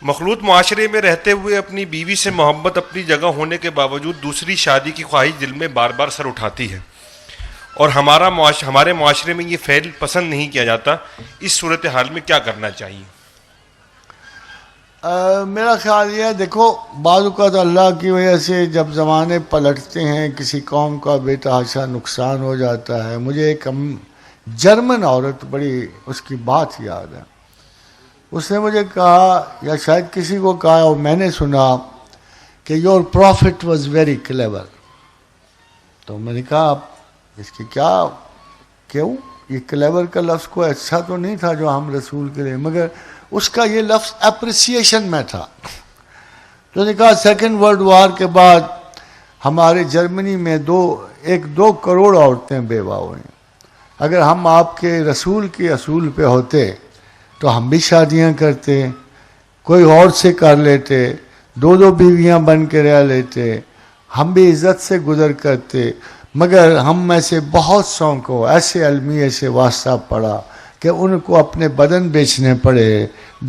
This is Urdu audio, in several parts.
مخلوط معاشرے میں رہتے ہوئے اپنی بیوی سے محبت اپنی جگہ ہونے کے باوجود دوسری شادی کی خواہش دل میں بار بار سر اٹھاتی ہے، اور ہمارے معاشرے میں یہ فعل پسند نہیں کیا جاتا. اس صورتحال میں کیا کرنا چاہیے؟ میرا خیال یہ ہے، دیکھو بعض اوقات اللہ کی وجہ سے جب زمانے پلٹتے ہیں کسی قوم کا بے تحاشا نقصان ہو جاتا ہے. مجھے ایک جرمن عورت بڑی اس کی بات یاد ہے. اس نے مجھے کہا، یا شاید کسی کو کہا اور میں نے سنا، کہ your prophet was very clever. تو میں نے کہا اس کی کیوں یہ کلیور کا لفظ کوئی اچھا تو نہیں تھا جو ہم رسول کے لیے، مگر اس کا یہ لفظ اپریسیشن میں تھا. تو نے کہا سیکنڈ ورلڈ وار کے بعد ہمارے جرمنی میں 2 کروڑ عورتیں بیوہ ہوئیں. اگر ہم آپ کے رسول کے اصول پہ ہوتے تو ہم بھی شادیاں کرتے، کوئی اور سے کر لیتے، 2 بیویاں بن کے رہ لیتے، ہم بھی عزت سے گزر کرتے. مگر ہم میں سے بہت سو کو ایسے المیے سے واسطہ پڑا کہ ان کو اپنے بدن بیچنے پڑے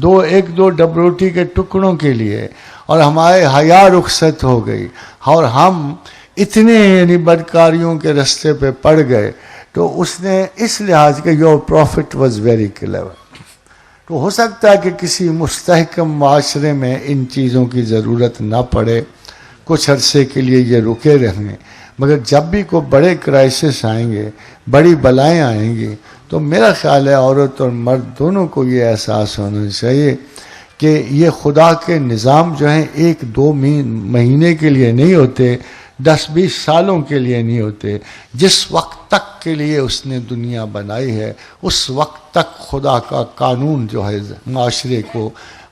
2 ڈب روٹی کے ٹکڑوں کے لیے، اور ہمارے حیا رخصت ہو گئی، اور ہم اتنے بدکاریوں کے رستے پہ پڑ گئے. تو اس نے اس لحاظ کہ your prophet was very clever. تو ہو سکتا ہے کہ کسی مستحکم معاشرے میں ان چیزوں کی ضرورت نہ پڑے، کچھ عرصے کے لیے یہ رکے رہیں. مگر جب بھی کوئی بڑے کرائسس آئیں گے، بڑی بلائیں آئیں گی، تو میرا خیال ہے عورت اور مرد دونوں کو یہ احساس ہونا چاہیے کہ یہ خدا کے نظام جو ہیں 1-2 مہینے کے لیے نہیں ہوتے، 10-20 سالوں کے لیے نہیں ہوتے. جس وقت تک کے لیے اس نے دنیا بنائی ہے اس وقت تک خدا کا قانون جو ہے معاشرے کو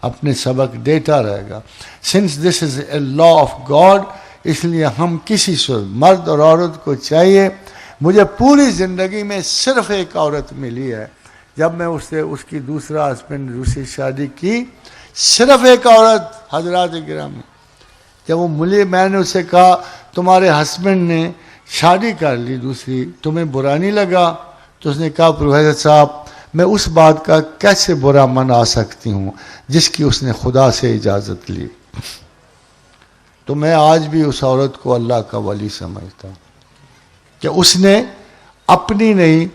اپنے سبق دیتا رہے گا. Since this is a law of God, اس لیے ہم کسی سے مرد اور عورت کو چاہیے. مجھے پوری زندگی میں صرف ایک عورت ملی ہے، جب میں اس کی دوسری شادی کی، صرف ایک عورت. حضرات گرامی، جب وہ ملی میں نے اسے کہا تمہارے ہسبینڈ نے شادی کر لی دوسری، تمہیں برا نہیں لگا؟ تو اس نے کہا پروفیسر صاحب میں اس بات کا کیسے برا منا سکتی ہوں جس کی اس نے خدا سے اجازت لی. تو میں آج بھی اس عورت کو اللہ کا ولی سمجھتا ہوں کہ اس نے اپنی نہیں،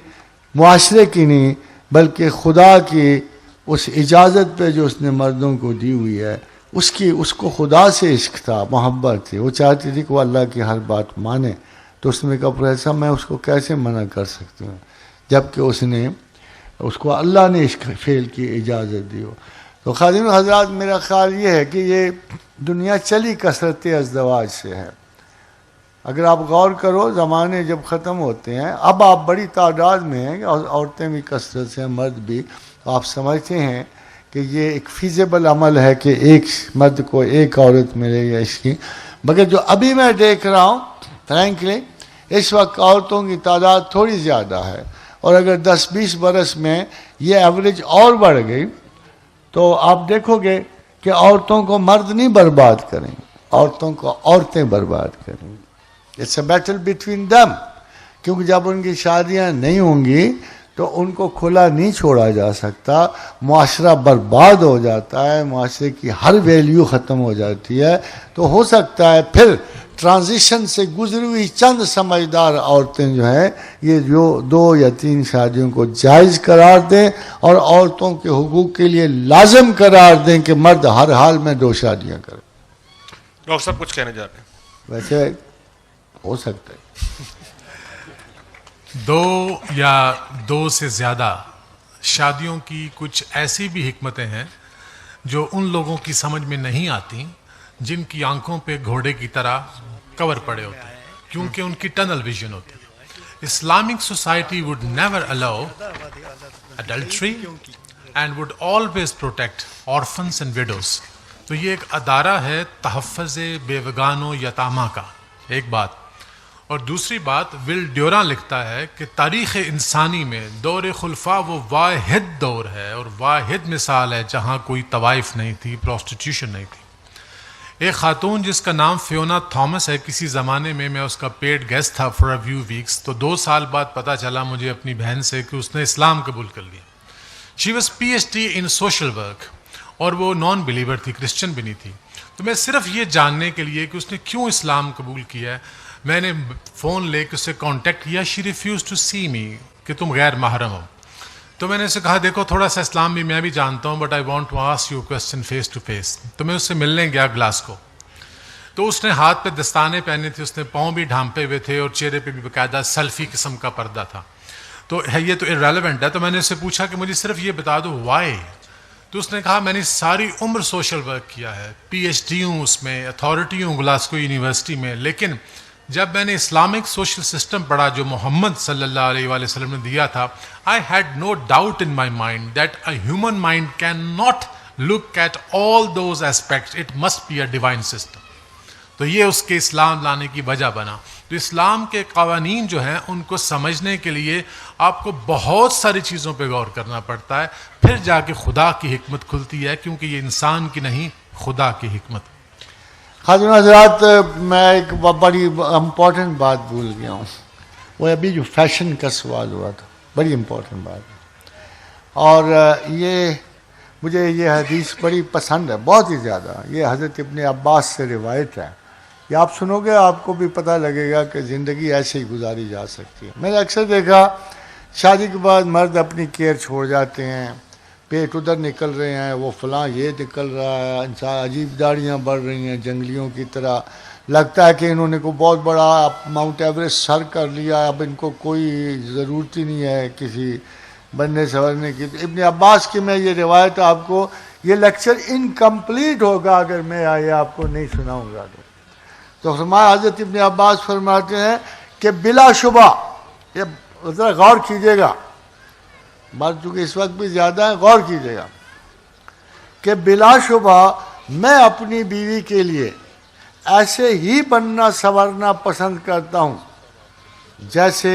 معاشرے کی نہیں، بلکہ خدا کی اس اجازت پہ جو اس نے مردوں کو دی ہوئی ہے، اس کو خدا سے عشق تھا، محبت تھی. وہ چاہتی تھی کہ وہ اللہ کی ہر بات مانے. تو اس نے کہا پروفیسر میں اس کو کیسے منع کر سکتی ہوں جبکہ اس کو اللہ نے عشق فعل کی اجازت دی ہو. تو خادم حضرات، میرا خیال یہ ہے کہ یہ دنیا چلی کثرت ازدواج سے ہے. اگر آپ غور کرو زمانے جب ختم ہوتے ہیں، اب آپ بڑی تعداد میں ہیں، عورتیں بھی کثرت سے ہیں، مرد بھی، تو آپ سمجھتے ہیں کہ یہ ایک فیزیبل عمل ہے کہ ایک مرد کو ایک عورت ملے یا اس کی. مگر جو ابھی میں دیکھ رہا ہوں فرینکلی، اس وقت عورتوں کی تعداد تھوڑی زیادہ ہے، اور اگر 10-20 برس میں یہ ایوریج اور بڑھ گئی تو آپ دیکھو گے کہ عورتوں کو مرد نہیں برباد کریں، عورتوں کو عورتیں برباد کریں. It's a battle between them, کیونکہ جب ان کی شادیاں نہیں ہوں گی تو ان کو کھلا نہیں چھوڑا جا سکتا. معاشرہ برباد ہو جاتا ہے، معاشرے کی ہر ویلیو ختم ہو جاتی ہے. تو ہو سکتا ہے پھر ٹرانزیشن سے گزری ہوئی چند سمجھدار عورتیں جو ہیں یہ جو 2 یا 3 شادیوں کو جائز قرار دیں اور عورتوں کے حقوق کے لیے لازم قرار دیں کہ مرد ہر حال میں 2 شادیاں کریں. ڈاکٹر صاحب کچھ کہنے جا رہے ہیں؟ ویسے ہو سکتا ہے 2 یا 2 سے زیادہ شادیوں کی کچھ ایسی بھی حکمتیں ہیں جو ان لوگوں کی سمجھ میں نہیں آتی جن کی آنکھوں پہ گھوڑے کی طرح کور پڑے ہوتے ہیں، کیونکہ ان کی ٹنل ویژن ہوتی ہے. Islamic society would never allow adultery and would always protect orphans and widows. تو یہ ایک ادارہ ہے تحفظ بیوگان و یتامہ کا، ایک بات. اور دوسری بات، ول ڈیورا لکھتا ہے کہ تاریخ انسانی میں دور خلفاء وہ واحد دور ہے اور واحد مثال ہے جہاں کوئی طوائف نہیں تھی، پروسٹیٹیوشن نہیں تھی. ایک خاتون جس کا نام فیونا تھامس ہے، کسی زمانے میں اس کا پیڈ گیسٹ تھا فار اے فیو ویکس. تو 2 سال بعد پتہ چلا مجھے اپنی بہن سے کہ اس نے اسلام قبول کر لیا. She was PhD in social work. اور وہ نان بلیور تھی, کرسچن بھی نہیں تھی. تو میں صرف یہ جاننے کے لیے کہ اس نے کیوں اسلام قبول کیا ہے, میں نے فون لے کے اس سے کانٹیکٹ کیا. شی ریفیوز ٹو سی می, کہ تم غیر محرم ہو. تو میں نے اسے کہا دیکھو تھوڑا سا اسلام بھی میں بھی جانتا ہوں, but I want to ask you question face to face. تو میں اس سے ملنے گیا گلاسکو. تو اس نے ہاتھ پہ دستانے پہنے تھے, اس نے پاؤں بھی ڈھانپے ہوئے تھے, اور چہرے پہ بھی باقاعدہ سیلفی قسم کا پردہ تھا. تو یہ تو irrelevant ہے. تو میں نے اس سے پوچھا کہ مجھے صرف یہ بتا دو وائی. تو اس نے کہا میں نے ساری عمر سوشل ورک کیا ہے, پی ایچ ڈی ہوں اس میں, اتھارٹی ہوں گلاسکو یونیورسٹی میں, لیکن جب میں نے اسلامک سوشل سسٹم پڑھا جو محمد صلی اللہ علیہ وآلہ وسلم نے دیا تھا, I had no doubt in my mind that a human mind can not look at all those aspects, it must be a divine system. تو یہ اس کے اسلام لانے کی وجہ بنا. تو اسلام کے قوانین جو ہیں ان کو سمجھنے کے لیے آپ کو بہت ساری چیزوں پہ غور کرنا پڑتا ہے, پھر جا کے خدا کی حکمت کھلتی ہے, کیونکہ یہ انسان کی نہیں خدا کی حکمت. خاتون حضرات, میں ایک بڑی امپورٹنٹ بات بھول گیا ہوں. وہ ابھی جو فیشن کا سوال ہوا تھا, بڑی امپورٹنٹ بات ہے. اور یہ مجھے یہ حدیث بڑی پسند ہے, بہت ہی زیادہ. یہ حضرت ابن عباس سے روایت ہے. یہ آپ سنو گے آپ کو بھی پتہ لگے گا کہ زندگی ایسے ہی گزاری جا سکتی ہے. میں نے اکثر دیکھا شادی کے بعد مرد اپنی کیئر چھوڑ جاتے ہیں, پیٹ ادھر نکل رہے ہیں, وہ فلاں یہ نکل رہا ہے, انسان عجیب داڑیاں بڑھ رہی ہیں جنگلیوں کی طرح, لگتا ہے کہ انہوں نے کو بہت بڑا ماؤنٹ ایوریسٹ سر کر لیا, اب ان کو کوئی ضرورت ہی نہیں ہے کسی بننے سنورنے کی. ابن عباس کی میں یہ روایت آپ کو, یہ لیکچر انکمپلیٹ ہوگا اگر میں آئے آپ کو نہیں سناؤں گا. تو فرمایا حضرت ابن عباس فرماتے ہیں کہ بلا شبہ, یہ ذرا غور کیجیے گا, بات چونکہ اس وقت بھی زیادہ ہے, غور کیجیے گا کہ بلا شبہ میں اپنی بیوی کے لیے ایسے ہی بننا سنورنا پسند کرتا ہوں جیسے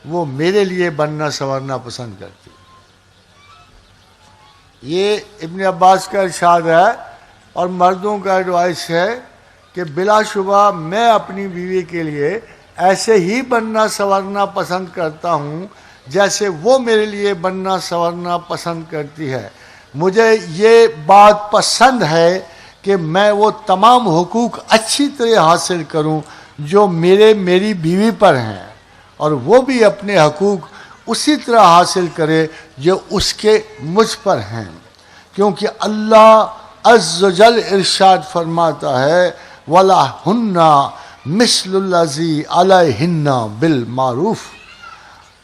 وہ میرے لیے بننا سنورنا پسند کرتی. یہ ابن عباس کا ارشاد ہے, اور مردوں کا ایڈوائس ہے کہ بلا شبہ میں اپنی بیوی کے لیے ایسے ہی بننا سنورنا پسند کرتا ہوں جیسے وہ میرے لیے بننا سنورنا پسند کرتی ہے. مجھے یہ بات پسند ہے کہ میں وہ تمام حقوق اچھی طرح حاصل کروں جو میری بیوی پر ہیں, اور وہ بھی اپنے حقوق اسی طرح حاصل کرے جو اس کے مجھ پر ہیں, کیونکہ اللہ عز و جل ارشاد فرماتا ہے وَلَهُنَّ مِثْلُ الَّذِي عَلَيْهِنَّ بِالْمَعْرُوفِ,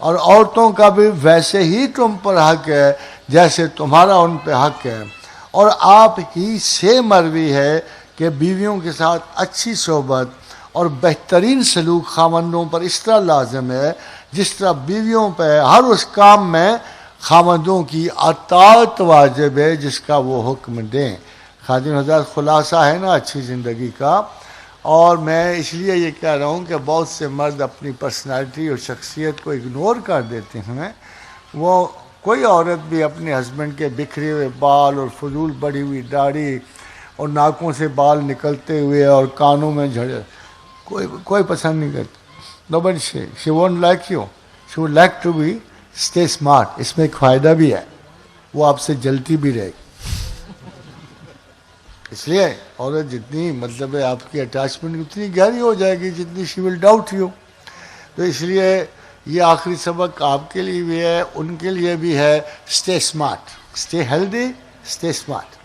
اور عورتوں کا بھی ویسے ہی تم پر حق ہے جیسے تمہارا ان پہ حق ہے. اور آپ ہی سے مروی ہے کہ بیویوں کے ساتھ اچھی صحبت اور بہترین سلوک خاوندوں پر اس طرح لازم ہے جس طرح بیویوں پہ ہر اس کام میں خاوندوں کی اطاعت واجب ہے جس کا وہ حکم دیں. خادم حضرات, خلاصہ ہے نا اچھی زندگی کا. اور میں اس لیے یہ کہہ رہا ہوں کہ بہت سے مرد اپنی پرسنالٹی اور شخصیت کو اگنور کر دیتے ہیں. وہ کوئی عورت بھی اپنے ہسبینڈ کے بکھرے ہوئے بال اور فضول بڑھی ہوئی داڑھی اور ناکوں سے بال نکلتے ہوئے اور کانوں میں جھڑے کوئی پسند نہیں کرتی. Nobody she won't like you. She would like to be stay smart. اس میں ایک فائدہ بھی ہے, وہ آپ سے جلتی بھی رہے گی. اس لیے عورت جتنی مطلب ہے آپ کی اٹیچمنٹ اتنی گہری ہو جائے گی جتنی she will doubt you. تو اس لیے یہ آخری سبق آپ کے لیے بھی ہے, ان کے لیے بھی ہے. Stay smart, stay healthy, stay smart.